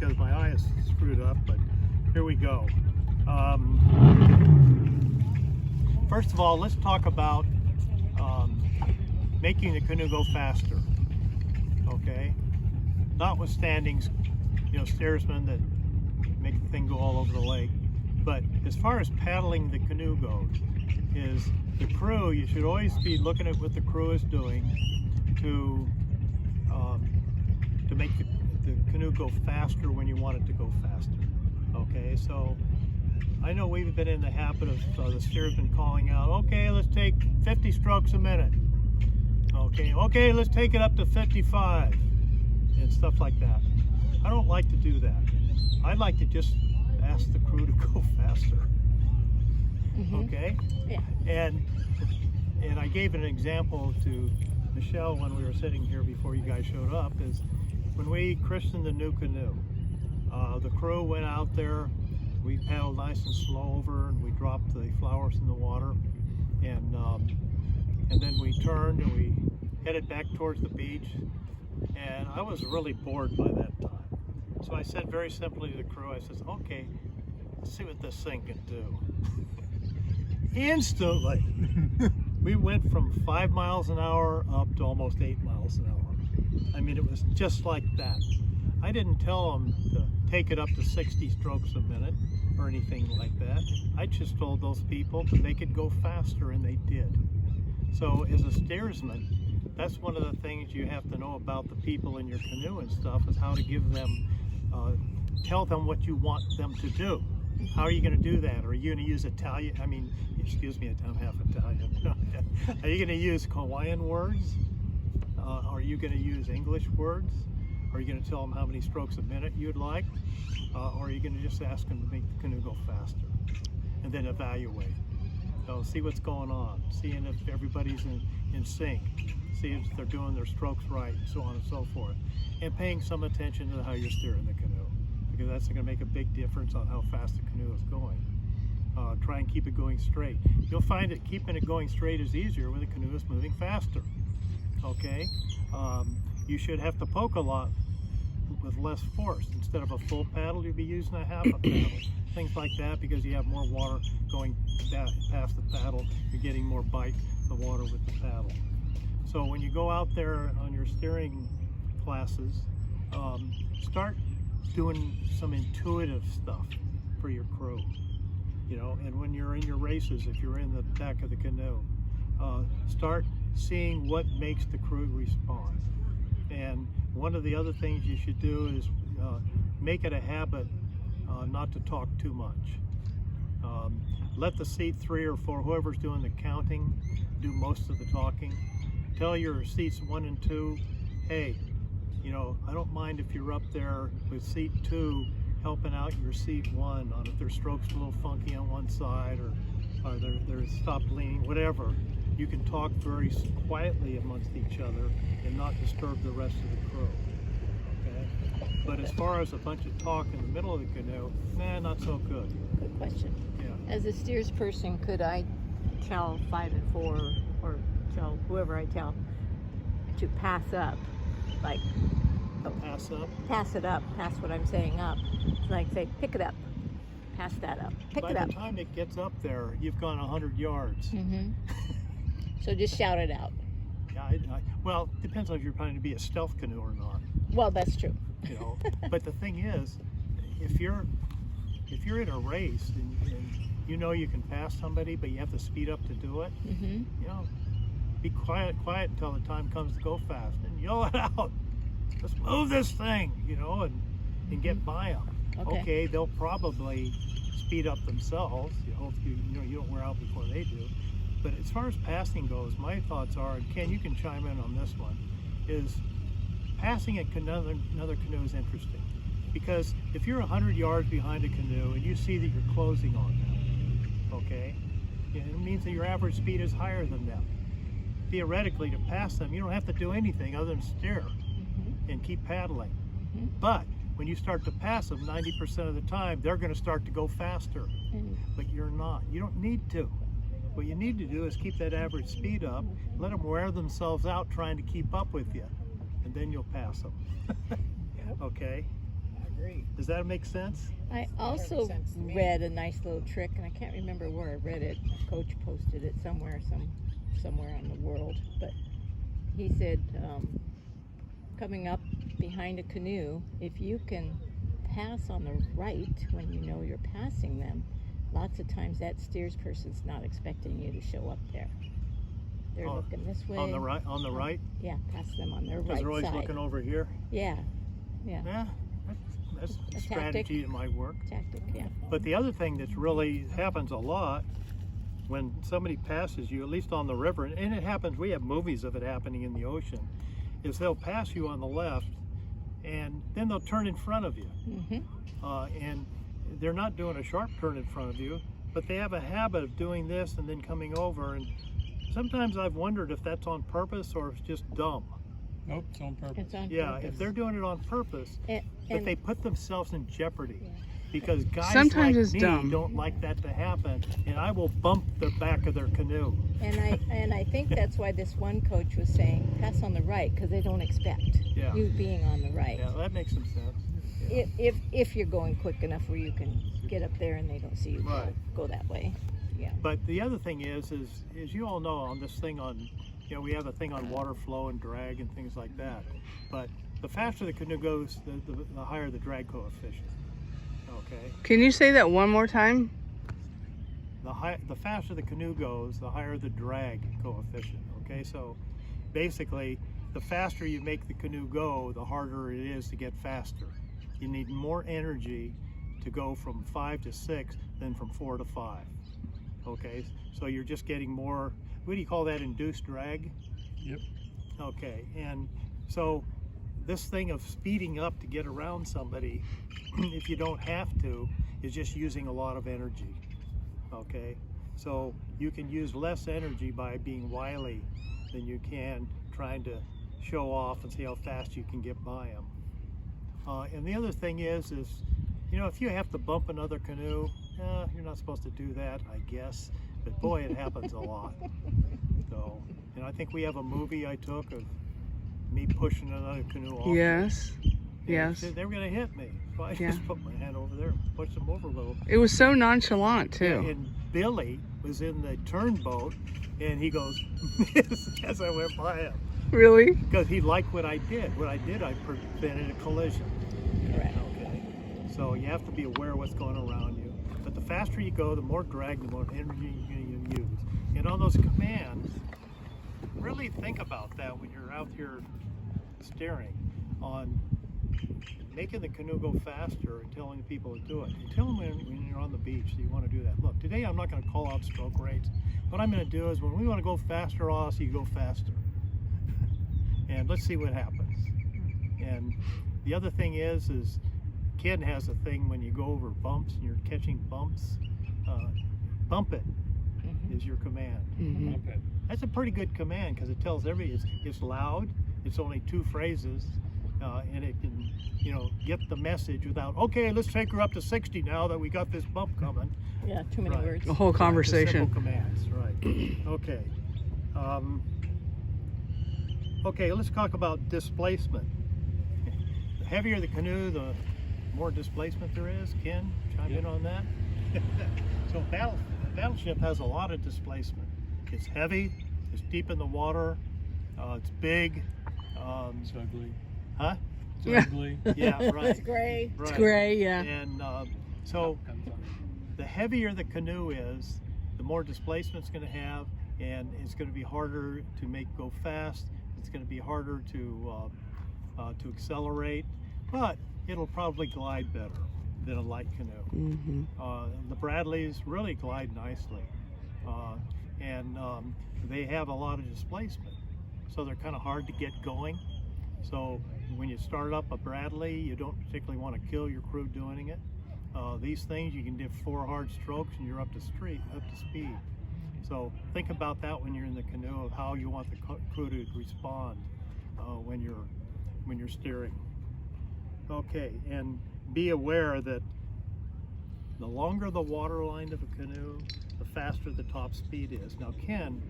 because my eye is screwed up, but here we go. First of all, let's talk about making the canoe go faster. Okay, notwithstanding, steersmen that make the thing go all over the lake, but as far as paddling the canoe goes, is the crew. You should always be looking at what the crew is doing to make the canoe go faster when you want it to go faster. Okay, so I know we've been in the habit of the steersman calling out, okay, let's take 50 strokes a minute. Okay, let's take it up to 55 and stuff like that. I don't like to do that. I like to just ask the crew to go faster. Okay? Yeah. And I gave an example to Michelle when we were sitting here before you guys showed up, is when we christened the new canoe, the crew went out there, we paddled nice and slow over, and we dropped the flowers in the water, and then we turned and we headed back towards the beach, and I was really bored by that time. So I said very simply to the crew, I says, okay, let's see what this thing can do. Instantly, we went from 5 miles an hour up to almost 8 miles an hour. I mean, it was just like that. I didn't tell them to take it up to 60 strokes a minute or anything like that. I just told those people to make it go faster, and they did. So as a steersman, that's one of the things you have to know about the people in your canoe and stuff, is how to give them, tell them what you want them to do. How are you going to do that? Are you going to use Italian? I mean, excuse me, I'm half Italian. Are you going to use Hawaiian words? Are you going to use English words? Are you going to tell them how many strokes a minute you'd like? Or are you going to just ask them to make the canoe go faster? And then evaluate. So see what's going on, seeing if everybody's in sync, see if they're doing their strokes right, and so on and so forth. And paying some attention to how you're steering the canoe, because that's going to make a big difference on how fast the canoe is going. Try and keep it going straight. You'll find that keeping it going straight is easier when the canoe is moving faster. Okay? You should have to poke a lot with less force. Instead of a full paddle, you'd be using a half a paddle. Things like that, because you have more water going past the paddle. You're getting more bite the water with the paddle. So when you go out there on your steering classes, start doing some intuitive stuff for your crew. And when you're in your races, if you're in the back of the canoe, start seeing what makes the crew respond. And one of the other things you should do is make it a habit not to talk too much. Let the seat 3 or 4, whoever's doing the counting, do most of the talking. Tell your seats 1 and 2, hey, I don't mind if you're up there with seat 2 helping out your seat 1 on if their stroke's a little funky on one side, or they're stopped leaning, whatever. You can talk very quietly amongst each other and not disturb the rest of the crew. Okay? But as far as a bunch of talk in the middle of the canoe, not so good. Good question. Yeah. As a steers person, could I tell 5 and 4, or tell whoever I tell, to pass up, like Pass up. pass it up, pass what I'm saying up, like say, pick it up, pass that up, pick By it up. the time it gets up there, you've gone 100 yards. So just shout it out. Yeah, well, it depends on if you're planning to be a stealth canoe or not. Well, that's true. But the thing is, if you're in a race and you can pass somebody, but you have to speed up to do it, be quiet until the time comes to go fast, and yell it out. Let's move this thing, and get by them. Okay, they'll probably speed up themselves. You don't wear out before they do. But as far as passing goes, my thoughts are, and Ken, you can chime in on this one, is passing another canoe is interesting. Because if you're 100 yards behind a canoe and you see that you're closing on them, okay, it means that your average speed is higher than them. Theoretically, to pass them, you don't have to do anything other than steer and keep paddling. But when you start to pass them, 90% of the time, they're going to start to go faster. But you're not. You don't need to. What you need to do is keep that average speed up, let them wear themselves out trying to keep up with you, and then you'll pass them. Okay? I agree. agree. Does that make sense? I also 100% to me. read a nice little trick, and I can't remember where I read it. A coach posted it somewhere in the world, but he said, coming up behind a canoe, if you can pass on the right when you know you're passing them, lots of times that steers person's not expecting you to show up there. They're Oh, looking this way. On the right, on the right, Yeah, pass them on their because right they're always side. looking over here. Yeah, Yeah, that's a A strategy that might work. tactic, yeah. But the other thing that's really happens a lot when somebody passes you, at least on the river, and it happens, we have movies of it happening in the ocean, is they'll pass you on the left and then they'll turn in front of you. And they're not doing a sharp turn in front of you, but they have a habit of doing this and then coming over. And sometimes I've wondered if that's on purpose or if it's just dumb. Nope, it's on purpose. It's on Yeah, purpose. if they're doing it on purpose, And, but they put themselves in jeopardy. Yeah. Because guys Sometimes like it's me dumb. don't like that to happen, and I will bump the back of their canoe. and I think that's why this one coach was saying pass on the right, because they don't expect Yeah. you being on the right. Yeah, that makes some sense. Yeah. If you're going quick enough where you can get up there and they don't see you Right. go that way. Yeah. But the other thing is you all know on this thing on, we have a thing on water flow and drag and things like that. But the faster the canoe goes, the higher the drag coefficient. Okay. Can you say that one more time? The faster the canoe goes, the higher the drag coefficient. Okay, so basically, the faster you make the canoe go, the harder it is to get faster. You need more energy to go from 5 to 6 than from 4 to 5. Okay, so you're just getting more. What do you call that? Induced drag. Yep. Okay, and so this thing of speeding up to get around somebody, if you don't have to, is just using a lot of energy. Okay, so you can use less energy by being wily than you can trying to show off and see how fast you can get by them. And the other thing is if you have to bump another canoe, you're not supposed to do that, I guess. But boy, it happens a lot. So, and I think we have a movie I took of me pushing another canoe off. Yes. And Yes. They were going to hit me. So I Yeah. just put my hand over there and pushed them over a little. It was so nonchalant too. And Billy was in the turnboat, and he goes, as I went by him, Really? because he liked what I did. What I did, I prevented a collision. Correct. Okay. So you have to be aware of what's going around you. But the faster you go, the more drag, the more energy you use. And on those commands, really think about that when you're out here steering on making the canoe go faster and telling people to do it. You tell them when you're on the beach that you want to do that. Look, today I'm not going to call out stroke rates. What I'm going to do is when we want to go faster, I'll ask you to go faster. And let's see what happens. And the other thing is Ken has a thing when you go over bumps and you're catching bumps, bump it is your command. Hmm. Okay. That's a pretty good command because it tells everybody it's loud, it's only 2 phrases, and it can, get the message without, okay, let's take her up to 60 now that we got this bump coming. Yeah, too many Right. words. The whole Just conversation. simple commands, right. Okay. Okay, let's talk about displacement. The heavier the canoe, the more displacement there is. Ken, chime in on that. So battleship has a lot of displacement. It's heavy, it's deep in the water, it's big. It's ugly. Huh? It's Yeah. ugly. Yeah, right. It's gray. Right. It's gray, yeah. And so the heavier the canoe is, the more displacement it's going to have, and it's going to be harder to make go fast. It's going to be harder to accelerate, but it'll probably glide better than a light canoe. Hmm. The Bradleys really glide nicely, and they have a lot of displacement, so they're kind of hard to get going. So when you start up a Bradley, you don't particularly want to kill your crew doing it. These things, you can do 4 hard strokes and you're up to speed. So think about that when you're in the canoe, of how you want the crew to respond when you're steering. Okay, and be aware that the longer the water line of a canoe, the faster the top speed is. Now, Ken,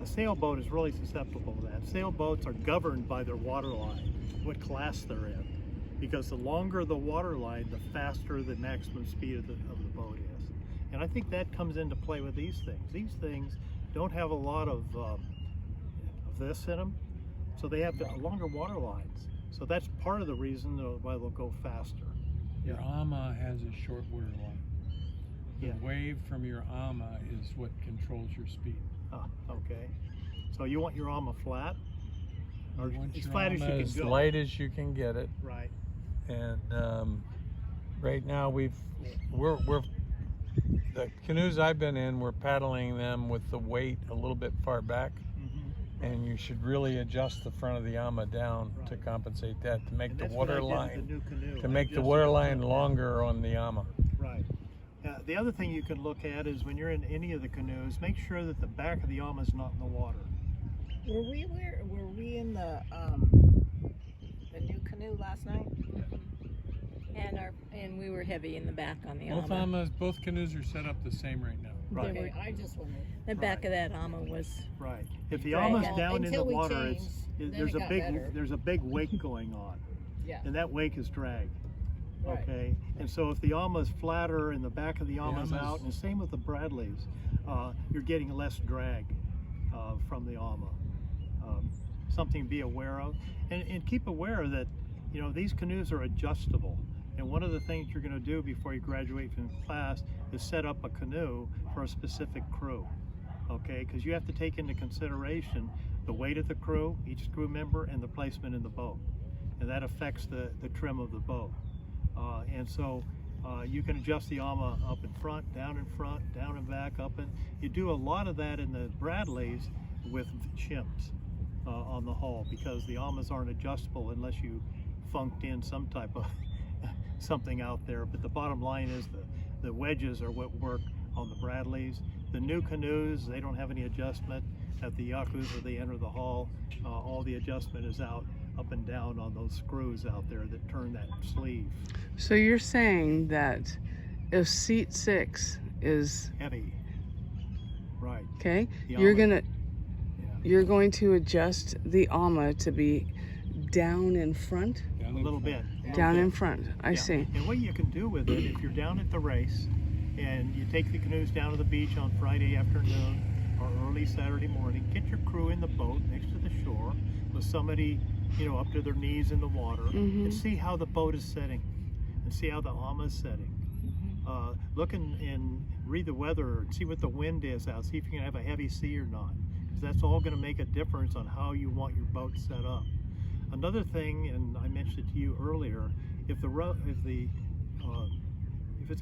a sailboat is really susceptible to that. Sailboats are governed by their water line, what class they're in. because the longer the water line, the faster the maximum speed of the boat is. And I think that comes into play with these things. These things don't have a lot of this in them, so they have longer water lines. So that's part of the reason why they'll go faster. Your AMA has a short water line. The Yeah. wave from your AMA is what controls your speed. Ah, okay. So you want your AMA flat? Or You want as your flat as you AMA can as go? light as you can get it, Right. and right now we're the canoes I've been in, we're paddling them with the weight a little bit far back, Mm-hmm. and you should really adjust the front of the AMA down to Right. compensate that, to make And the that's what I water did with line, the new canoe. to I make the adjusted water the line front. longer on the AMA. Right. The other thing you can look at is when you're in any of the canoes, make sure that the back of the AMA is not in the water. Were we in the new canoe last night? And we were heavy in the back on the Both AMA. AMAs, both canoes are set up the same right now. Right. They were- I just wondered. The back of that AMA was, Right. If the Right. AMA's Yeah. down in the Until we water, changed, then there's it a got big better. there's a big wake going on, Yeah. and that wake is drag. Right. Okay. And so if the AMA is flatter and the back of the AMA's AMA's out, and the same with the Bradleys, you're getting less drag from the AMA. Something to be aware of, and keep aware that these canoes are adjustable. And one of the things you're going to do before you graduate from class is set up a canoe for a specific crew. Okay, because you have to take into consideration the weight of the crew, each crew member, and the placement in the boat, and that affects the trim of the boat. And so you can adjust the AMA up in front, down and back, up, and you do a lot of that in the Bradleys with chimps on the hull, because the AMAs aren't adjustable unless you funked in some type of something out there. But the bottom line is the wedges are what work on the Bradleys. The new canoes, they don't have any adjustment. At the Yakuza, they enter the hull, all the adjustment is out up and down on those screws out there that turn that sleeve. So you're saying that if seat 6 is Heavy. Right. okay, The you're AMA. gonna Yeah. you're going to adjust the AMA to be down in front. Down A in little front. bit. Down in bit. front. I Yeah. see. And what you can do with it, if you're down at the race and you take the canoes down to the beach on Friday afternoon or early Saturday morning, get your crew in the boat next to the shore with somebody, up to their knees in the water, Mhm. and see how the boat is setting and see how the AMA is setting. Look and read the weather and see what the wind is out, see if you can have a heavy sea or not, because that's all going to make a difference on how you want your boat set up. Another thing, and I mentioned it to you earlier, if it's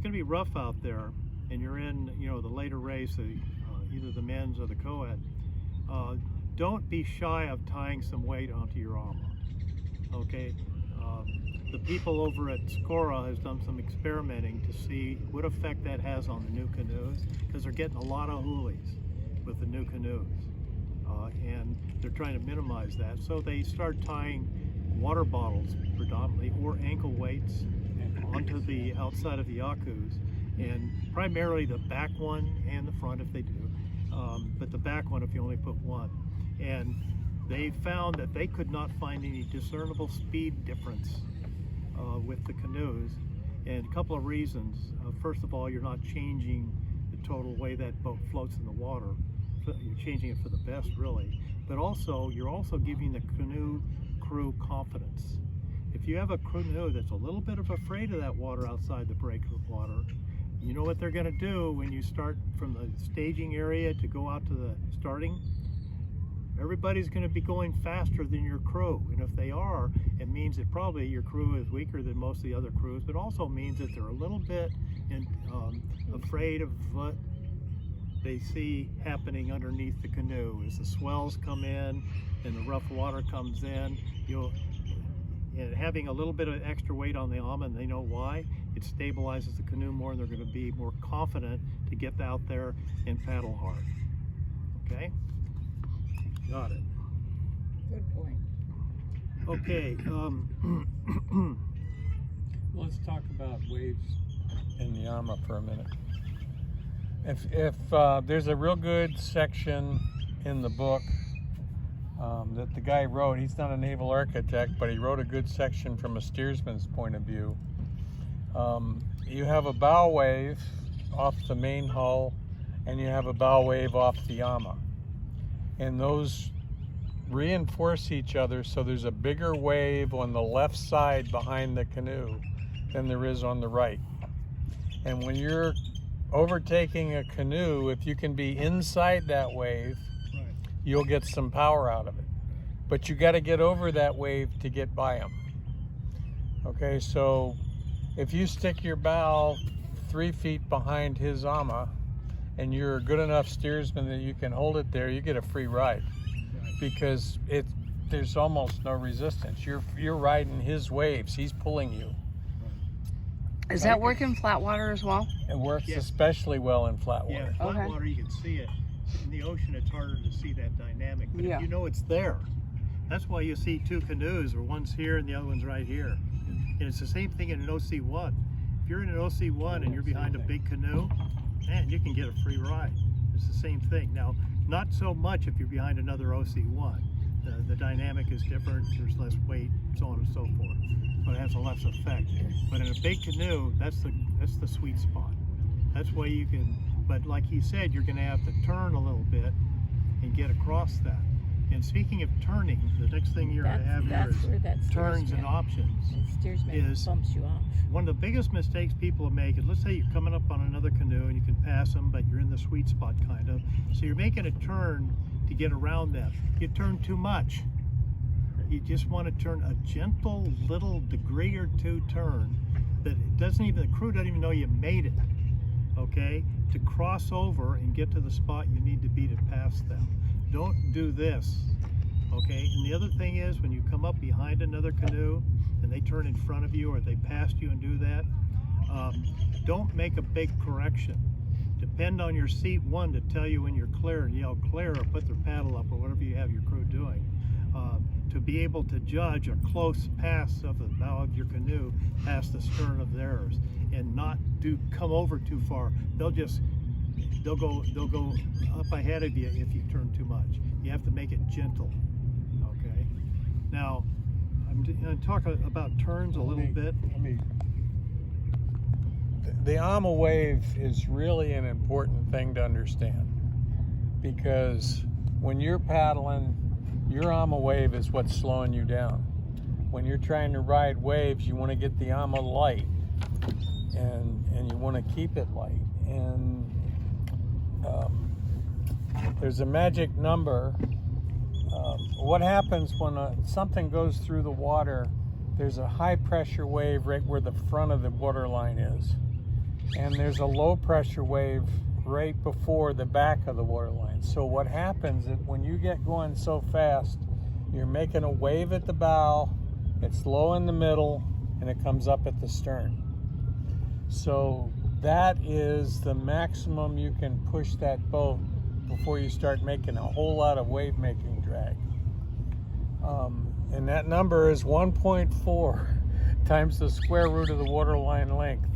going to be rough out there and you're in the later race, either the men's or the co-ed, don't be shy of tying some weight onto your AMA. Okay, the people over at Skora has done some experimenting to see what effect that has on the new canoes, because they're getting a lot of hoolies with the new canoes, and they're trying to minimize that. So they start tying water bottles predominantly or ankle weights onto the outside of the Yakus, and primarily the back one and the front if they do, but the back one if you only put one. And they found that they could not find any discernible speed difference with the canoes, and a couple of reasons. First of all, you're not changing the total way that boat floats in the water. You're changing it for the best, really. But also, you're also giving the canoe crew confidence. If you have a canoe that's a little bit afraid of that water outside the breakwater, you know what they're going to do when you start from the staging area to go out to the starting? Everybody's going to be going faster than your crew, and if they are, it means that probably your crew is weaker than most of the other crews, but also means that they're a little bit afraid of what they see happening underneath the canoe. As the swells come in and the rough water comes in, and having a little bit of extra weight on the AMA, and they know why, it stabilizes the canoe more, and they're going to be more confident to get out there and paddle hard. Okay? Got it. Good point. Okay. Let's talk about waves. In the AMA for a minute. If there's a real good section in the book that the guy wrote. He's not a naval architect, but he wrote a good section from a steersman's point of view. You have a bow wave off the main hull, and you have a bow wave off the Yama. And those reinforce each other, so there's a bigger wave on the left side behind the canoe than there is on the right. And when you're overtaking a canoe, if you can be inside that wave, Right. you'll get some power out of it. But you got to get over that wave to get by them. Okay, so if you stick your bow 3 feet behind his Ama and you're a good enough steersman that you can hold it there, you get a free ride because there's almost no resistance. You're riding his waves. He's pulling you. Is that work in flat water as well? It works Yeah. especially well in flat Yeah, water. flat Okay. water you can see it. In the ocean it's harder to see that dynamic, but Yeah. if you know it's there. That's why you see two canoes, or one's here and the other one's right here. And it's the same thing in an OC1. If you're in an OC1 and you're behind a big canoe, man, you can get a free ride. It's the same thing. Now, not so much if you're behind another OC1. The dynamic is different, there's less weight, so on and so forth. So it has a less effect. But in a big canoe, that's the sweet spot. That's why you can, but like he said, you're gonna have to turn a little bit and get across that. And speaking of turning, the next thing you're gonna have here That's where is that turns and steersman- options. that steersman is- bumps you off. One of the biggest mistakes people make is, let's say you're coming up on another canoe and you can pass them, but you're in the sweet spot kind of. So you're making a turn to get around them. You turn too much. You just want to turn a gentle little degree or two turn that it doesn't even, the crew doesn't even know you made it. Okay? To cross over and get to the spot you need to be to pass them. Don't do this. Okay? And the other thing is, when you come up behind another canoe and they turn in front of you or they passed you and do that, don't make a big correction. Depend on your seat one to tell you when you're clear and yell clear, or put their paddle up, or whatever you have your crew doing, to be able to judge a close pass of the bow of your canoe past the stern of theirs, and not come over too far. They'll go up ahead of you if you turn too much. You have to make it gentle. Okay. Now I'm going to talk about turns a little bit. The Ama wave is really an important thing to understand, because when you're paddling, your Ama wave is what's slowing you down. When you're trying to ride waves, you want to get the Ama light, and you want to keep it light. And there's a magic number. What happens when something goes through the water? There's a high pressure wave right where the front of the water line is, and there's a low pressure wave right before the back of the water line. So what happens is when you get going so fast, you're making a wave at the bow, it's low in the middle, and it comes up at the stern. So that is the maximum you can push that boat before you start making a whole lot of wave making drag. And that number is 1.4 times the square root of the waterline length.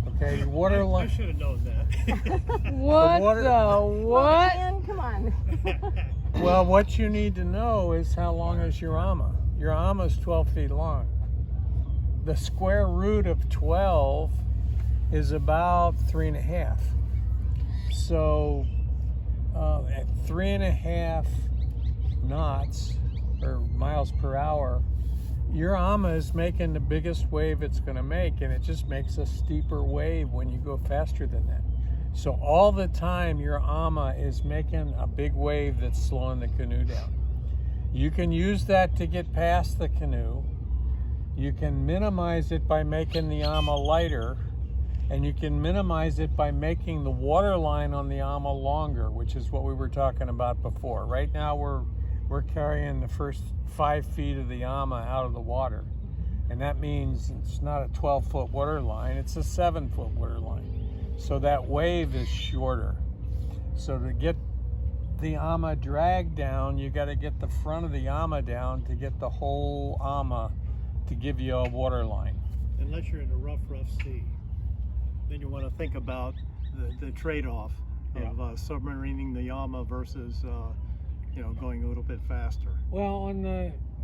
Okay, I should have known that. What water- the what? Man, come on. Well, what you need to know is how long is your Ama. Your Ama is 12 feet long. The square root of 12 is about 3.5. So at 3.5 knots or miles per hour, your Ama is making the biggest wave it's going to make, and it just makes a steeper wave when you go faster than that. So all the time your Ama is making a big wave that's slowing the canoe down. You can use that to get past the canoe. You can minimize it by making the Ama lighter, and you can minimize it by making the water line on the Ama longer, which is what we were talking about before. Right now we're carrying the first 5 feet of the Ama out of the water, and that means it's not a 12-foot water line, it's a 7-foot water line. So that wave is shorter. So to get the Ama drag down, you got to get the front of the Ama down to get the whole Ama to give you a water line. Unless you're in a rough sea, then you want to think about the trade-off of submarining the Yama versus going a little bit faster. Well,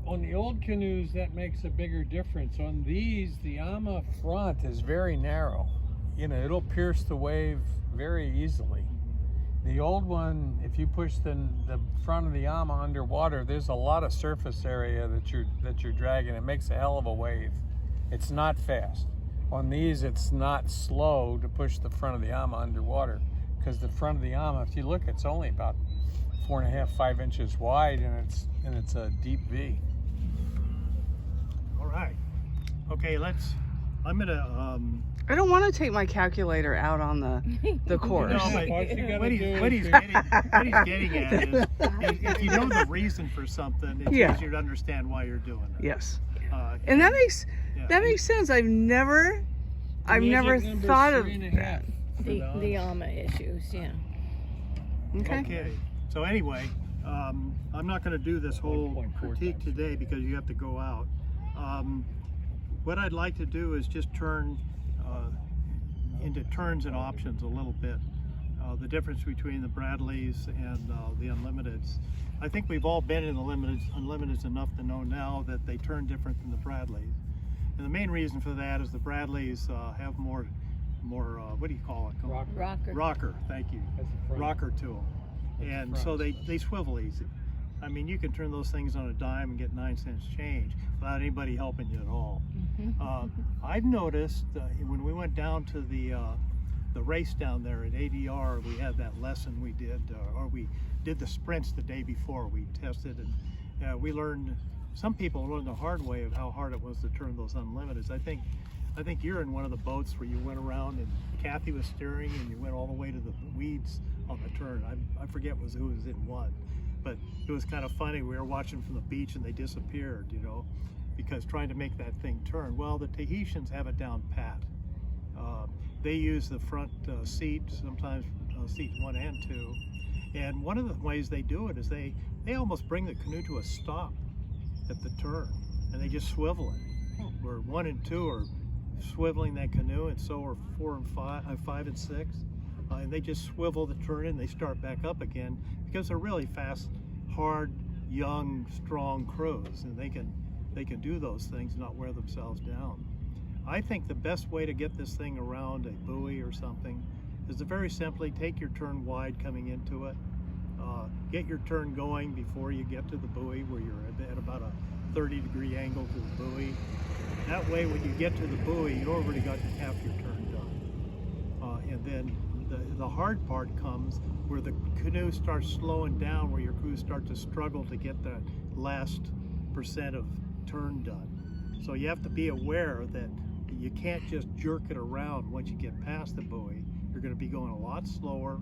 on the old canoes, that makes a bigger difference. On these, the AMA front is very narrow. It'll pierce the wave very easily. The old one, if you push the front of the AMA underwater, there's a lot of surface area that you're dragging. It makes a hell of a wave. It's not fast. On these, it's not slow to push the front of the AMA underwater, because the front of the AMA, if you look, it's only about 4.5, 5 inches wide, and it's a deep V. All right. Okay, I'm gonna. I don't want to take my calculator out on the course. No, but What you gotta what he's do getting at is if you know the reason for something, it's Yeah. easier to understand why you're doing it. Yes, Yeah. and that makes sense. I've never Music number thought of 3.5 that. for The AMA issues, yeah. Okay. Okay. So anyway, I'm not going to do this whole 1.4 critique times. today because you have to go out. What I'd like to do is just turn into turns and options a little bit. The difference between the Bradleys and the Unlimiteds. I think we've all been in the Unlimiteds enough to know now that they turn different than the Bradleys. And the main reason for that is the Bradleys have more what do you call it? Rocker. Rocker, thank you. That's the front. Rocker to them. And front. so they swivel easy. I mean, you can turn those things on a dime and get 9 cents change without anybody helping you at all. I've noticed when we went down to the race down there at ADR, we had that lesson we did, or we did the sprints the day before. We tested and we learned. Some people learned the hard way of how hard it was to turn those Unlimiteds. I think you're in one of the boats where you went around and Kathy was steering and you went all the way to the weeds on the turn. I forget who was in one, but it was kind of funny. We were watching from the beach and they disappeared, because trying to make that thing turn. Well, the Tahitians have it down pat. They use the front seat, sometimes seats 1 and 2. And one of the ways they do it is they almost bring the canoe to a stop at the turn and they just swivel it. Where 1 and 2 are swiveling that canoe, and so are 4 and 5 and 6. And they just swivel the turn and they start back up again because they're really fast, hard, young, strong crews, and they can do those things and not wear themselves down. I think the best way to get this thing around a buoy or something is to very simply take your turn wide coming into it, get your turn going before you get to the buoy where you're at about a 30-degree angle to the buoy. That way when you get to the buoy, you already got half your turn done. And then the hard part comes where the canoe starts slowing down, where your crews start to struggle to get that last % of turn done. So you have to be aware that you can't just jerk it around once you get past the buoy. You're going to be going a lot slower,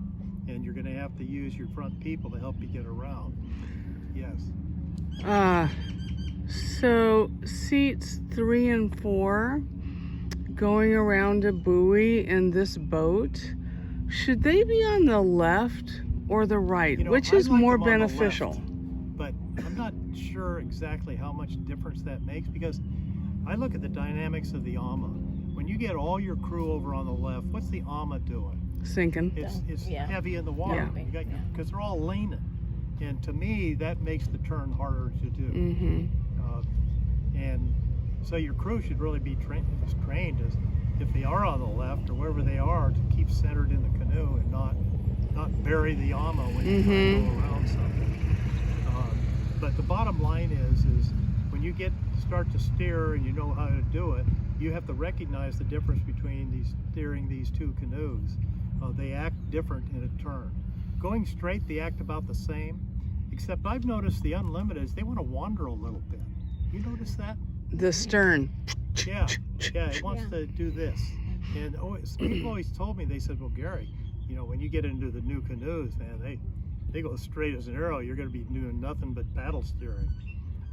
and you're going to have to use your front people to help you get around. Yes. So seats 3 and 4 going around a buoy in this boat, should they be on the left or the right? Which I is like more them on the beneficial? left, but I'm not sure exactly how much difference that makes because I look at the dynamics of the AMA. When you get all your crew over on the left, what's the AMA doing? Sinking. It's Yeah. heavy in the water. Yeah. Because they're all leaning. And to me, that makes the turn harder to do. Mm-hmm. And so your crew should really be trained as if they are on the left or wherever they are, to keep centered in the canoe and not bury the AMA when you try to go around something. But the bottom line is when you start to steer and you know how to do it, you have to recognize the difference between steering these two canoes. They act different in a turn. Going straight, they act about the same, except I've noticed the Unlimiteds, they want to wander a little bit. You notice that? The stern. Yeah, it wants to do this. And people always told me, they said, well, Gary, when you get into the new canoes, man, they go straight as an arrow. You're going to be doing nothing but paddle steering.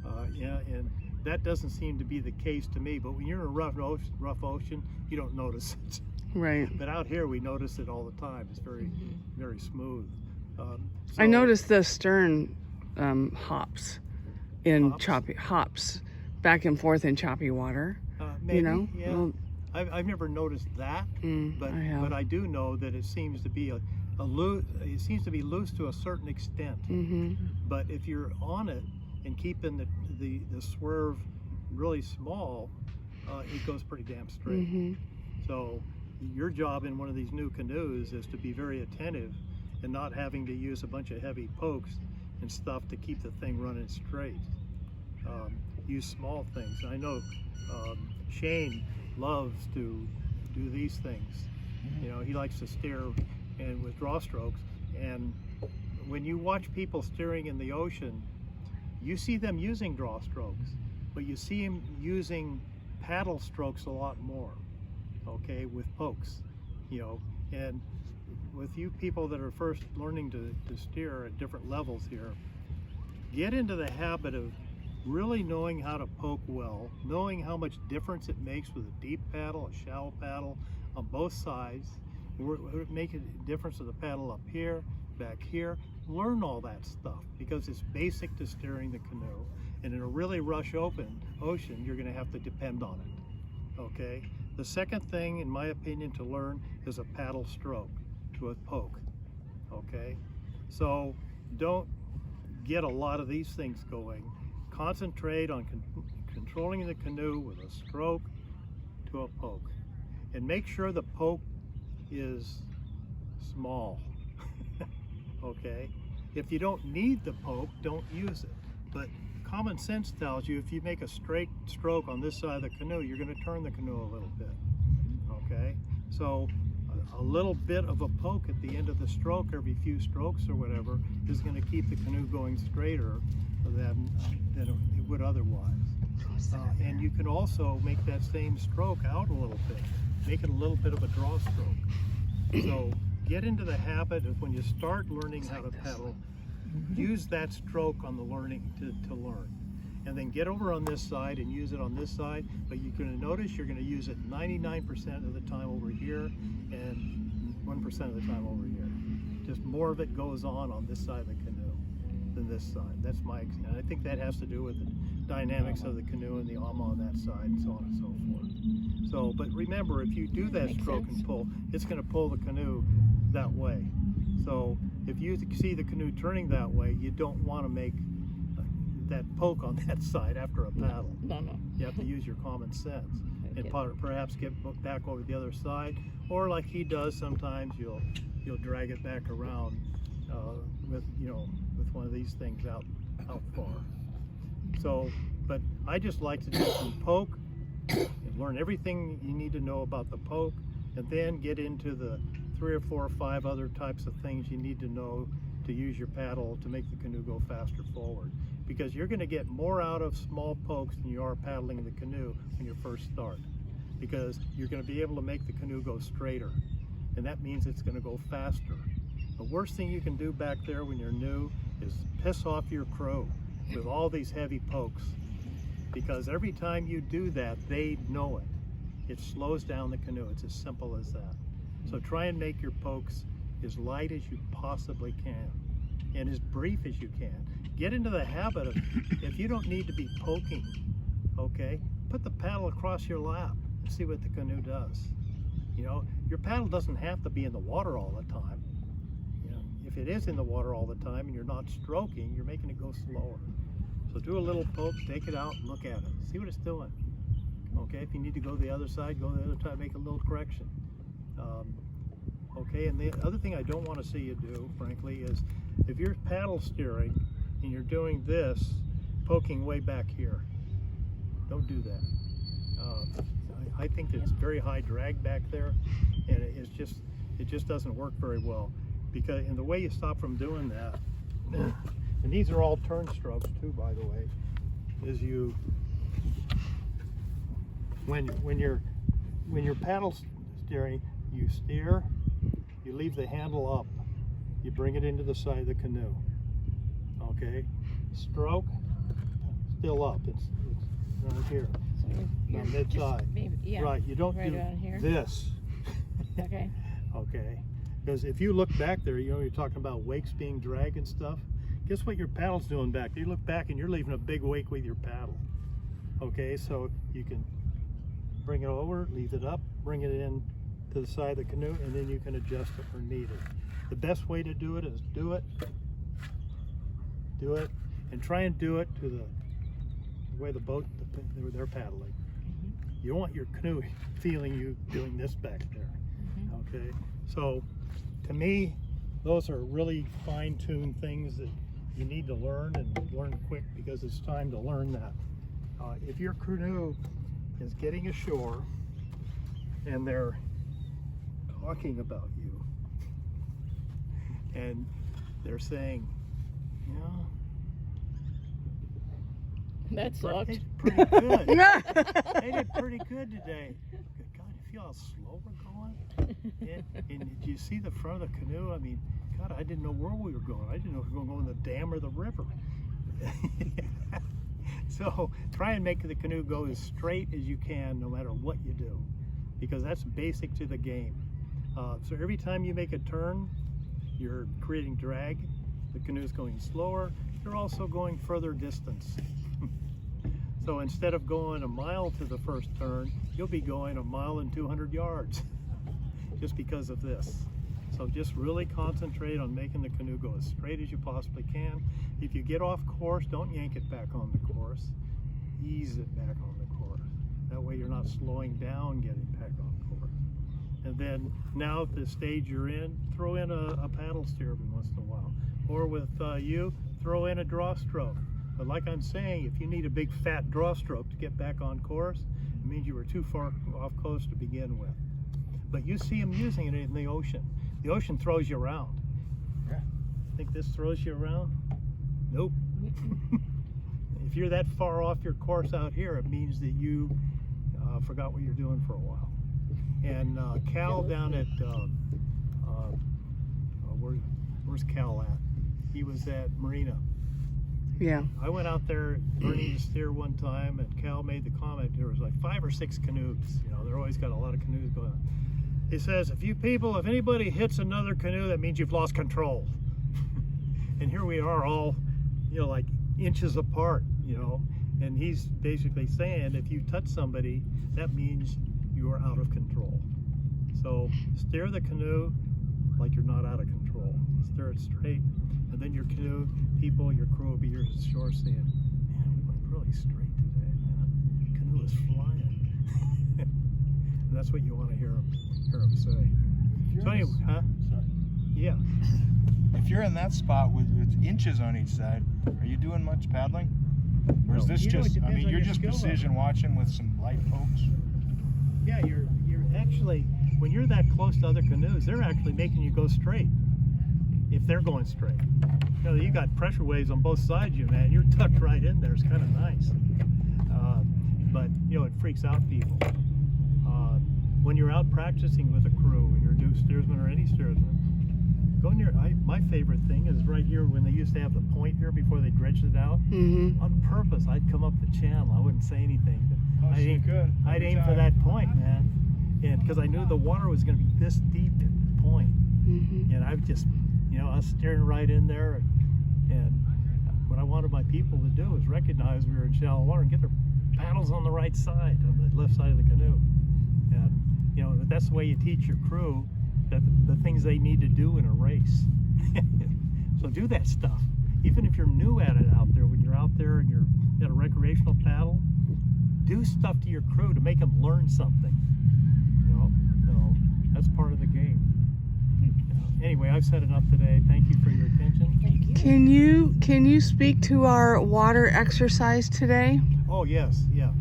And that doesn't seem to be the case to me. But when you're in a rough ocean, you don't notice it. Right. But out here, we notice it all the time. It's very, very smooth. I noticed the stern hops in Hops? hops back and forth in choppy water. Maybe, know? yeah. Well, I've never noticed that, but I have. I do know that it seems to be it seems to be loose to a certain extent. Mm-hmm. But if you're on it and keeping the swerve really small, it goes pretty damn straight. Mm-hmm. So your job in one of these new canoes is to be very attentive and not having to use a bunch of heavy pokes and stuff to keep the thing running straight. Use small things. I know Shane loves to do these things. You know, he likes to steer and with draw strokes. And when you watch people steering in the ocean, you see them using draw strokes, but you see them using paddle strokes a lot more, okay, with pokes, you know. And with you people that are first learning to steer at different levels here, get into the habit of really knowing how to poke well, knowing how much difference it makes with a deep paddle, a shallow paddle on both sides. Make a difference of the paddle up here, back here. Learn all that stuff because it's basic to steering the canoe. And in a really rush open ocean, you're going to have to depend on it. Okay. The second thing, in my opinion, to learn is a paddle stroke to a poke. Okay. So don't get a lot of these things going. Concentrate on controlling the canoe with a stroke to a poke, and make sure the poke is small. Okay. If you don't need the poke, don't use it. But common sense tells you if you make a straight stroke on this side of the canoe, you're going to turn the canoe a little bit. Okay. So a little bit of a poke at the end of the stroke every few strokes or whatever is going to keep the canoe going straighter than it would otherwise. And you can also make that same stroke out a little bit, make it a little bit of a draw stroke. So get into the habit of when you start learning how to paddle, use that stroke on the learning to learn. And then get over on this side and use it on this side, but you're going to notice you're going to use it 99% of the time over here and 1% of the time over here. Just more of it goes on this side of the canoe than this side. That's and I think that has to do with the dynamics of the canoe and the ama on that side and so on and so forth. So, but remember, if you do that stroke and pull, it's going to pull the canoe that way. So if you see the canoe turning that way, you don't want to make that poke on that side after a paddle. No. You have to use your common sense and perhaps get back over the other side, or like he does sometimes, you'll drag it back around with one of these things out far. So, but I just like to do some poke and learn everything you need to know about the poke, and then get into the 3 or 4 or 5 other types of things you need to know to use your paddle to make the canoe go faster forward. Because you're going to get more out of small pokes than you are paddling the canoe when you first start. Because you're going to be able to make the canoe go straighter, and that means it's going to go faster. The worst thing you can do back there when you're new is piss off your crew with all these heavy pokes. Because every time you do that, they know it. It slows down the canoe. It's as simple as that. So try and make your pokes as light as you possibly can and as brief as you can. Get into the habit of, if you don't need to be poking, okay, put the paddle across your lap and see what the canoe does. You know, your paddle doesn't have to be in the water all the time. You know, if it is in the water all the time and you're not stroking, you're making it go slower. So do a little poke, take it out, and look at it. See what it's doing. Okay, if you need to go the other side, go the other side, make a little correction. Okay, and the other thing I don't want to see you do, frankly, is if you're paddle steering and you're doing this, poking way back here, don't do that. I think it's very high drag back there, and it just doesn't work very well. Because in the way you stop from doing that, and these are all turn strokes too, by the way, is you when you're paddle steering, you steer, you leave the handle up, you bring it into the side of the canoe. Okay, stroke, still up. It's right here. So you're on mid side. Yeah, right. You don't right do around here. this. Okay. Okay. Because if you look back there, you know, you're talking about wakes being dragged and stuff. Guess what your paddle's doing back there? You look back and you're leaving a big wake with your paddle. Okay, so you can bring it over, leave it up, bring it in to the side of the canoe, and then you can adjust it where needed. The best way to do it is do it, and try and do it to the way the boat, they're paddling. You don't want your canoe feeling you doing this back there. Okay, so to me, those are really fine-tuned things that you need to learn, and learn quick, because it's time to learn that. If your canoe is getting ashore and they're talking about you and they're saying, you know, That sucked. they did pretty good. They did pretty good today. God, you feel how slow we're going? And did you see the front of the canoe? I mean, God, I didn't know where we were going. I didn't know if we were going to the dam or the river. So try and make the canoe go as straight as you can, no matter what you do, because that's basic to the game. So every time you make a turn, you're creating drag. The canoe's going slower. You're also going further distance. So instead of going a mile to the first turn, you'll be going 1 mile and 200 yards just because of this. So just really concentrate on making the canoe go as straight as you possibly can. If you get off course, don't yank it back on the course. Ease it back on the course. That way you're not slowing down getting back on course. And then now at the stage you're in, throw in a paddle steer every once in a while. Or with you, throw in a draw stroke. But like I'm saying, if you need a big fat draw stroke to get back on course, it means you were too far off course to begin with. But you see them using it in the ocean. The ocean throws you around. Yeah. Think this throws you around? Nope. If you're that far off your course out here, it means that you forgot what you're doing for a while. And Cal down at, where's Cal at? He was at Marina. Yeah. I went out there learning to steer one time, and Cal made the comment, there was like 5 or 6 canoes. You know, they're always got a lot of canoes going on. He says, if anybody hits another canoe, that means you've lost control. And here we are all, you know, like inches apart, you know, and he's basically saying if you touch somebody, that means you are out of control. So steer the canoe like you're not out of control. Steer it straight, and then your canoe people, your crew will be here at shore saying, man, we went really straight today, man. Canoe is flying. And that's what you want to hear them say. So anyway, huh? Yeah. If you're in that spot with inches on each side, are you doing much paddling? Or is No, this you know, it just, I depends mean, on you're your just skill level. precision watching with some light pokes? Yeah, you're actually, when you're that close to other canoes, they're actually making you go straight. If they're going straight. You know, you got pressure waves on both sides of you, man. You're tucked right in there. It's kind of nice. But, you know, it freaks out people. When you're out practicing with a crew, when you're a new steersman or any steersman, go near, my favorite thing is right here when they used to have the point here before they dredged it out. Mm-hmm. On purpose, I'd come up the channel. I wouldn't say anything, but I'd aim for that point, man. And because I knew the water was going to be this deep at the point. Mm-hmm. And I would just, you know, I was steering right in there. And what I wanted my people to do is recognize we were in shallow water and get their paddles on the right side, on the left side of the canoe. And, you know, that's the way you teach your crew that the things they need to do in a race. So do that stuff. Even if you're new at it out there, when you're out there and you're at a recreational paddle, do stuff to your crew to make them learn something. You know, so that's part of the game. Anyway, I've said enough today. Thank you for your attention. Thank you. Can you speak to our water exercise today? Oh yes, yeah.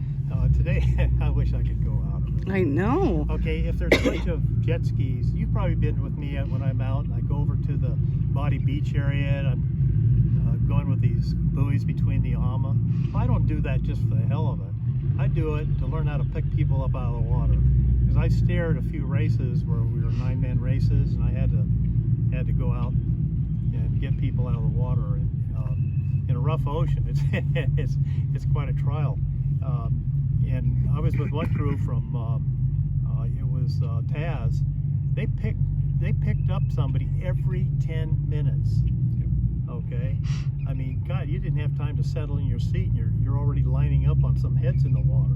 Today, I wish I could go out. I know. Okay, if there's a bunch of jet skis, you've probably been with me when I'm out and I go over to the Body Beach area and I'm going with these buoys between the AMA. I don't do that just for the hell of it. I do it to learn how to pick people up out of the water. Because I steered a few races where we were 9-man races and I had to go out and get people out of the water. And in a rough ocean, it's quite a trial. And I was with one crew from it was Taz. They picked up somebody every 10 minutes. Okay, I mean, God, you didn't have time to settle in your seat, and you're already lining up on some heads in the water.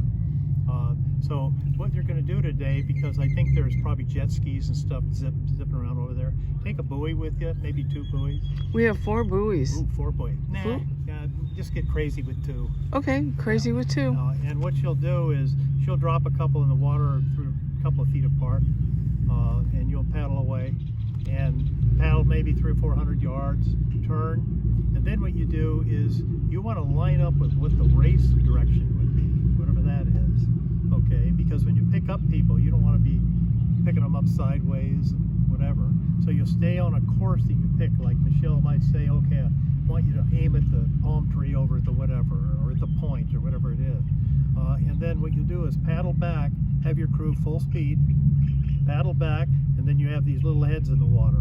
So what you're going to do today, because I think there's probably jet skis and stuff zipping around over there, take a buoy with you, maybe 2 buoys. We have 4 buoys. Ooh, 4 buoys. Nah, Four? just get crazy with 2. Okay, crazy with 2. And what she'll do is she'll drop a couple in the water through a couple of feet apart, and you'll paddle away and paddle maybe 300 or 400 yards, turn, and then what you do is you want to line up with what the race direction would be, whatever that is. Okay, because when you pick up people, you don't want to be picking them up sideways and whatever. So you'll stay on a course that you pick. Like Michelle might say, okay, I want you to aim at the palm tree over at the whatever, or at the point, or whatever it is. And then what you do is paddle back, have your crew full speed, paddle back, and then you have these little heads in the water.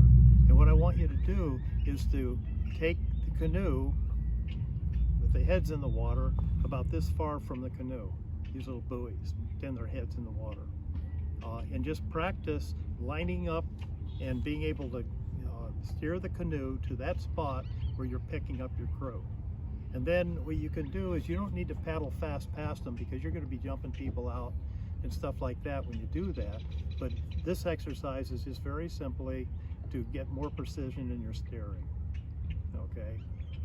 And what I want you to do is to take the canoe with the heads in the water about this far from the canoe, these little buoys, then their heads in the water. And just practice lining up and being able to steer the canoe to that spot where you're picking up your crew. And then what you can do is you don't need to paddle fast past them, because you're going to be jumping people out and stuff like that when you do that. But this exercise is just very simply to get more precision in your steering. Okay,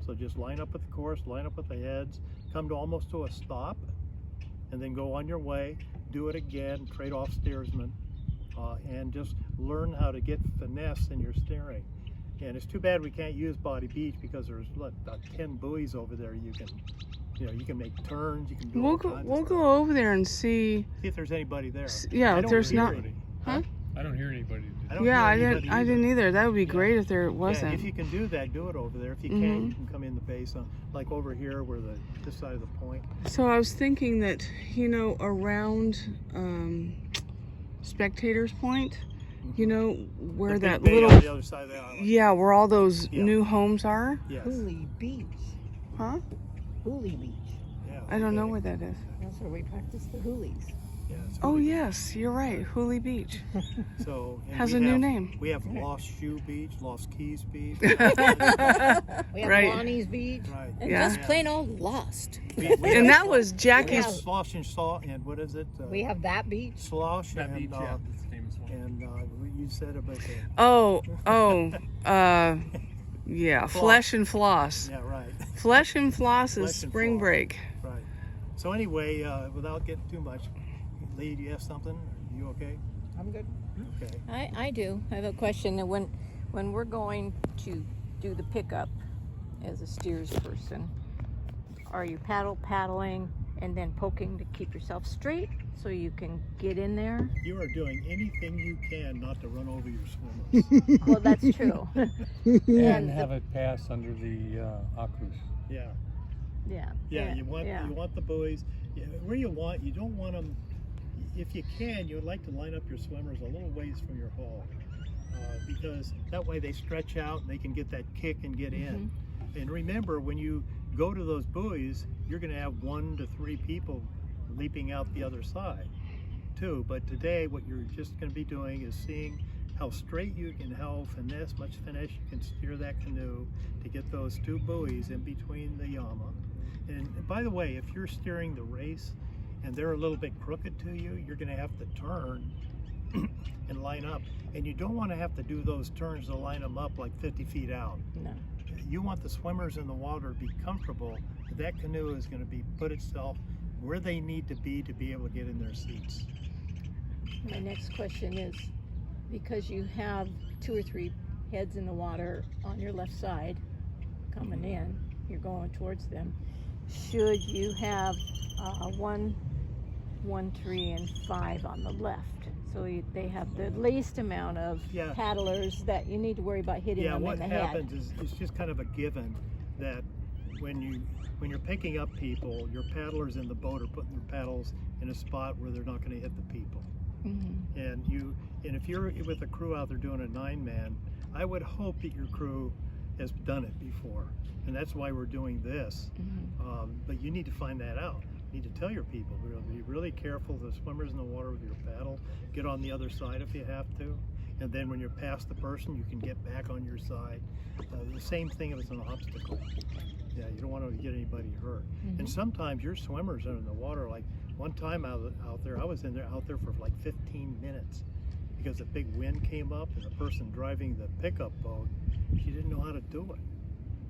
so just line up with the course, line up with the heads, come to almost to a stop, and then go on your way. Do it again, trade off steersman, and just learn how to get finesse in your steering. And it's too bad we can't use Body Beach, because there's about 10 buoys over there. You can make turns. You can do all kinds of We'll stuff. go over there and see. See if there's anybody there. Yeah, I if don't there's hear not. any. Huh? I don't hear anybody. I don't Yeah, hear I anybody didn't either. That would be Yeah. great if there Yeah, wasn't. if you can do that, do it over there. If you can't, you can come in the base, like over here, where this side of the point. So I was thinking that, around Spectators Point, where The that big bay little, on the other side of the island. yeah, where all those Yeah. new homes are. Yes. Hooley Beach. Huh? Hooley Beach. Yeah. I don't know okay. where that is. That's where we practice the hoolies. Yeah, it's Oh really- yes, you're right. Hooley Beach So and has we a new have- name. We have Lost Shoe Beach, Lost Keys Beach. We have Right. Lonnie's Beach. Right. And Yeah. just plain old lost. We And have that was we Jackie's. have Slosh and Salt, and what is it? We have that beach. Slosh That and beach, yeah, that's the famous one. you said about the Yeah, Floss. Flesh and Floss. yeah, right. Flesh and Floss is Flesh and spring Floss. break. Right. So anyway, without getting too much, Lee, do you have something? Are you okay? I'm good. Okay. I do. I have a question. When we're going to do the pickup as a steers person, are you paddling and then poking to keep yourself straight so you can get in there? You are doing anything you can not to run over your swimmers. Well, that's true. And And have it pass under the Akrus. Yeah. Yeah. Yeah, you yeah. want the buoys. Yeah, where you don't want them. If you can, you would like to line up your swimmers a little ways from your hull, because that way they stretch out and they can get that kick and get in. And remember, when you go to those buoys, you're going to have 1 to 3 people leaping out the other side, too. But today, what you're just going to be doing is seeing how straight you can, how much finesse you can steer that canoe to get those 2 buoys in between the Yama. And by the way, if you're steering the race and they're a little bit crooked to you, you're going to have to turn and line up. And you don't want to have to do those turns to line them up like 50 feet out. No. You want the swimmers in the water to be comfortable. That canoe is going to put itself where they need to be able to get in their seats. My next question is, because you have 2 or 3 heads in the water on your left side coming in, you're going towards them, should you have 1, 3, and 5 on the left? So they have the least amount of Yeah. paddlers that you need to worry about hitting Yeah, them what in the head. happens is it's just kind of a given that when you're picking up people, your paddlers in the boat are putting their paddles in a spot where they're not going to hit the people. Mm-hmm. And if you're with a crew out there doing a 9-man, I would hope that your crew has done it before, and that's why we're doing this. Mm-hmm. But you need to find that out. You need to tell your people, be really careful. The swimmers in the water with your paddle, get on the other side if you have to, and then when you're past the person, you can get back on your side. The same thing if it's an obstacle. Yeah, you don't want to get anybody hurt. And sometimes your swimmers are in the water like One time out there, I was out there for like 15 minutes because a big wind came up, and the person driving the pickup boat, she didn't know how to do it,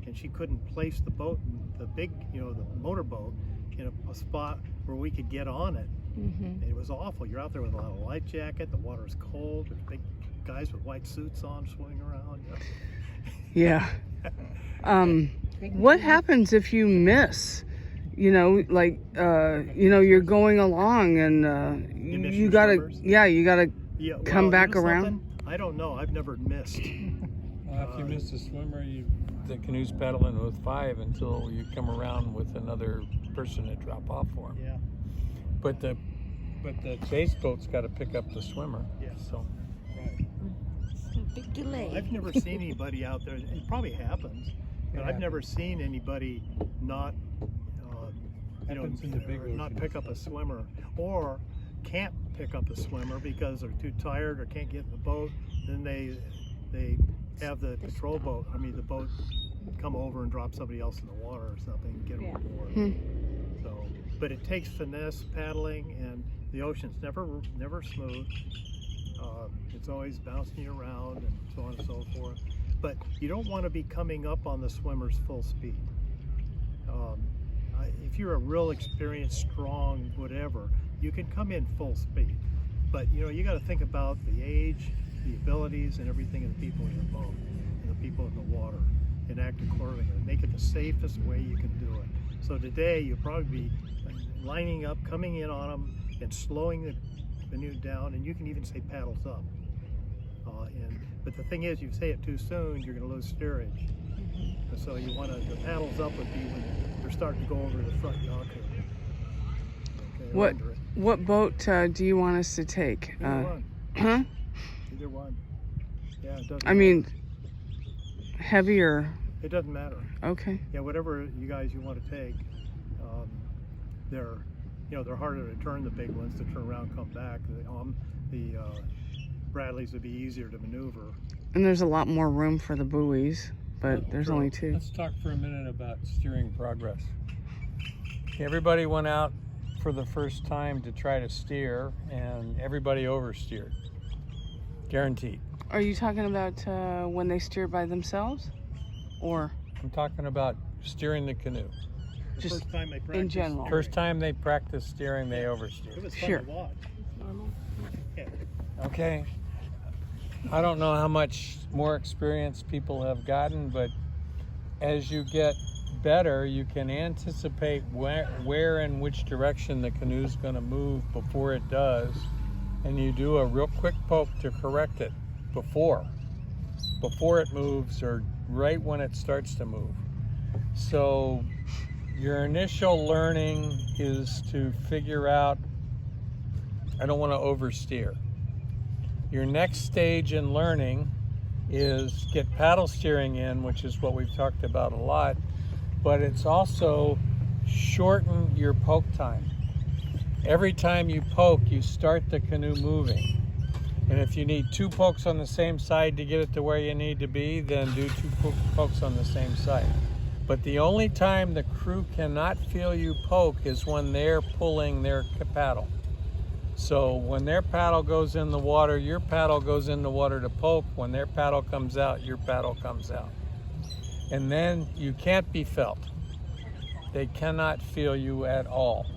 and she couldn't place the boat, the big, the motorboat, in a spot where we could get on it. Mm-hmm. And it was awful. You're out there with a life jacket. The water's cold. There's big guys with white suits on swimming around. Yeah. What happens if you miss? You're going along and miss you your gotta, swimmers? you gotta Yeah, come back you know around? something? I don't know. I've never missed. If you miss a swimmer, The canoe's paddling with 5 until you come around with another person to drop off for him. Yeah. But the base boat's got to pick up the swimmer. Yeah. So Right. Big delay. I've never seen anybody out there. It probably happens, but I've never seen anybody not, Happens in the big not oceans. pick up a swimmer, or can't pick up a swimmer because they're too tired or can't get in the boat. Then they have the patrol boat. The boat come over and drop somebody else in the water or something, get them aboard. So, but it takes finesse paddling, and the ocean's never smooth. It's always bouncing you around and so on and so forth. But you don't want to be coming up on the swimmer's full speed. If you're a real experienced, strong, whatever, you can come in full speed. But you got to think about the age, the abilities, and everything of the people in the boat and the people in the water, and act accordingly. Make it the safest way you can do it. So today you'll probably be lining up, coming in on them, and slowing the canoe down, and you can even say paddles up. But the thing is, you say it too soon, you're going to lose steerage. And so you want the paddles up would be when they're starting to go over the front yoke. Okay, or under it. What boat do you want us to take? Either one. Huh? Either one. Yeah, it doesn't. I mean, heavier. it doesn't matter. Okay. Yeah, whatever you guys want to take. They're harder to turn, the big ones, to turn around and come back. The Bradleys would be easier to maneuver. And there's a lot more room for the buoys, but there's only 2. Let's talk for a minute about steering progress. everybody went out for the first time to try to steer, and everybody oversteered. Guaranteed. Are you talking about when they steer by themselves? Or I'm talking about steering the canoe. The Just first time I in practiced, general? First time they practiced steering, they it oversteered. was fun Sure. to watch. Yeah. Okay. I don't know how much more experience people have gotten, but as you get better, you can anticipate where and which direction the canoe's going to move before it does, and you do a real quick poke to correct it before it moves, or right when it starts to move. So your initial learning is to figure out, I don't want to oversteer. Your next stage in learning is get paddle steering in, which is what we've talked about a lot, but it's also shorten your poke time. Every time you poke, you start the canoe moving. And if you need 2 pokes on the same side to get it to where you need to be, then do 2 pokes on the same side. But the only time the crew cannot feel you poke is when they're pulling their paddle. So when their paddle goes in the water, your paddle goes in the water to poke. When their paddle comes out, your paddle comes out. And then you can't be felt. They cannot feel you at all.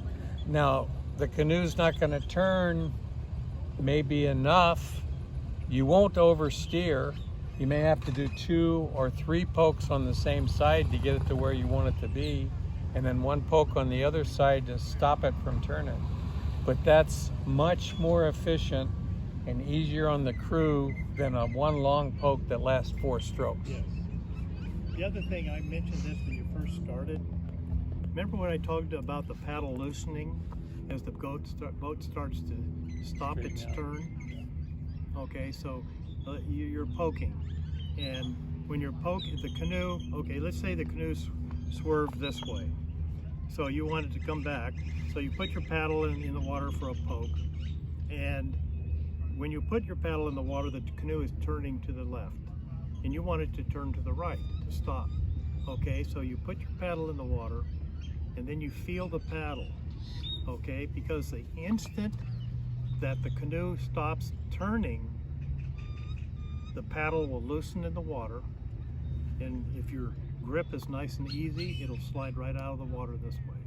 Now, the canoe's not going to turn maybe enough. You won't oversteer. You may have to do 2 or 3 pokes on the same side to get it to where you want it to be, and then 1 poke on the other side to stop it from turning. But that's much more efficient and easier on the crew than a 1 long poke that lasts 4 strokes. Yes. The other thing, I mentioned this when you first started. Remember when I talked about the paddle loosening as the boat starts to stop its turn? Okay, so you're poking, and when you're poking the canoe, okay, let's say the canoe swerved this way, so you want it to come back, so you put your paddle in the water for a poke, and when you put your paddle in the water, the canoe is turning to the left, and you want it to turn to the right to stop. Okay, so you put your paddle in the water, and then you feel the paddle. okay? Because the instant that the canoe stops turning, the paddle will loosen in the water, and if your grip is nice and easy, it'll slide right out of the water this way,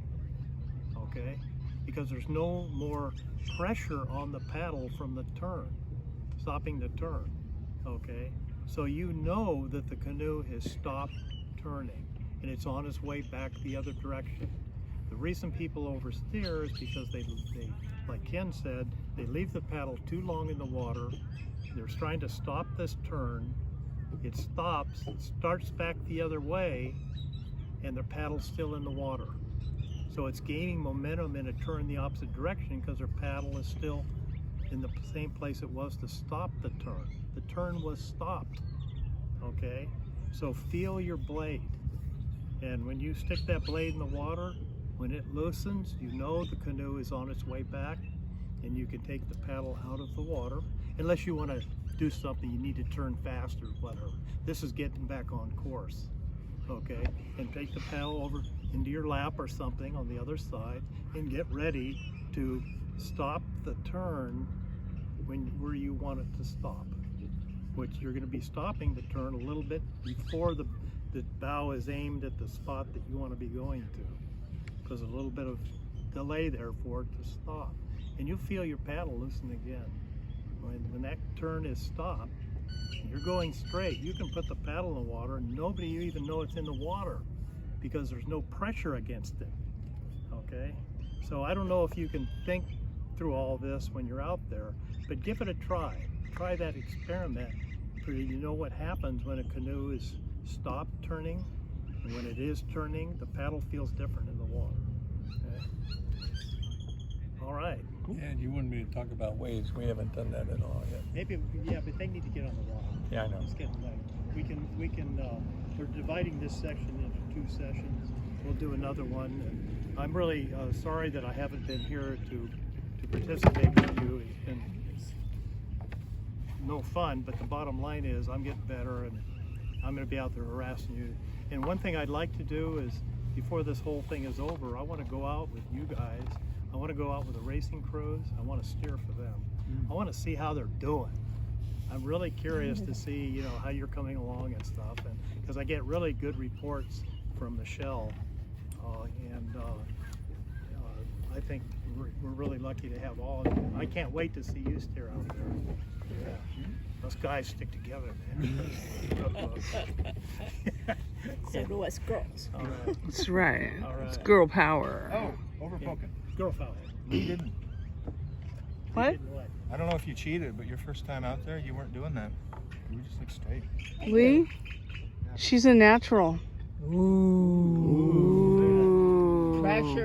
okay? Because there's no more pressure on the paddle from the turn, stopping the turn, okay? So you know that the canoe has stopped turning and it's on its way back the other direction. The reason people oversteer is because they like Ken said, they leave the paddle too long in the water. They're trying to stop this turn. It stops, it starts back the other way, and their paddle's still in the water. So it's gaining momentum in a turn the opposite direction because their paddle is still in the same place it was to stop the turn. The turn was stopped, okay? So feel your blade. And when you stick that blade in the water, when it loosens, you know the canoe is on its way back, and you can take the paddle out of the water, unless you want to do something, you need to turn fast or whatever. This is getting back on course, okay? And take the paddle over into your lap or something on the other side and get ready to stop the turn where you want it to stop, which you're going to be stopping the turn a little bit before the bow is aimed at the spot that you want to be going to, because a little bit of delay there for it to stop. And you'll feel your paddle loosen again. When that turn is stopped, you're going straight. You can put the paddle in the water and nobody even know it's in the water because there's no pressure against it, okay? So I don't know if you can think through all this when you're out there, but give it a try. Try that experiment so you know what happens when a canoe is stopped turning, and when it is turning, the paddle feels different in the water, okay? All right. And you wanted me to talk about waves. We haven't done that at all yet. Maybe, yeah, but they need to get on the water. Yeah, I know. It's getting late. We're dividing this section into 2 sessions. We'll do another one. And I'm really sorry that I haven't been here to participate with you. It's been no fun, but the bottom line is I'm getting better and I'm going to be out there harassing you. And one thing I'd like to do is, before this whole thing is over, I want to go out with you guys. I want to go out with the racing crews. I want to steer for them. I want to see how they're doing. I'm really curious to see, you know, how you're coming along and stuff, and because I get really good reports from Michelle, and I think we're really lucky to have all of you. I can't wait to see you steer out there. Yeah. Those guys stick together, man. So do us girls. All right. That's right. All It's right. girl power. Oh, overpoking. Girl foul. You didn't. What? I don't know if you cheated, but your first time out there, you weren't doing that. You were just like straight. Lee? She's a natural. Ooh. Pressure.